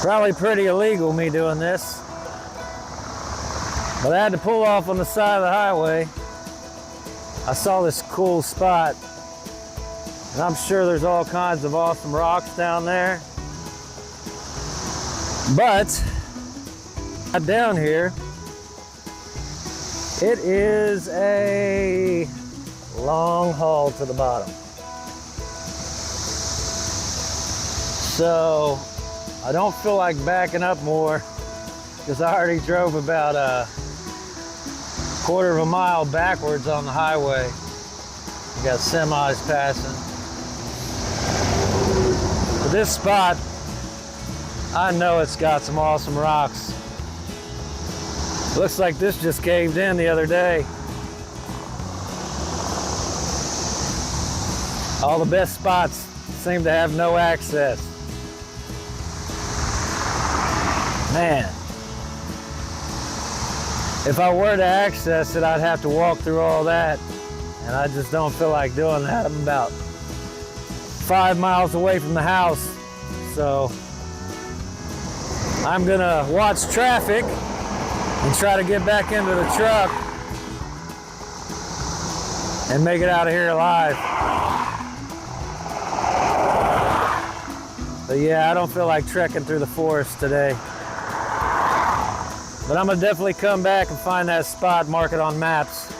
Probably pretty illegal me doing this. But I had to pull off on the side of the highway. I saw this cool spot. And I'm sure there's all kinds of awesome rocks down there. But down here, it is a long haul to the bottom. So I don't feel like backing up more because I already drove about a quarter of a mile backwards on the highway. You got semis passing. But this spot, I know it's got some awesome rocks. Looks like this just caved in the other day. All the best spots seem to have no access. Man, if I were to access it, I'd have to walk through all that, and I just don't feel like doing that. I'm about 5 miles away from the house, so I'm gonna watch traffic and try to get back into the truck and make it out of here alive. But yeah, I don't feel like trekking through the forest today. But I'm gonna definitely come back and find that spot, mark it on maps.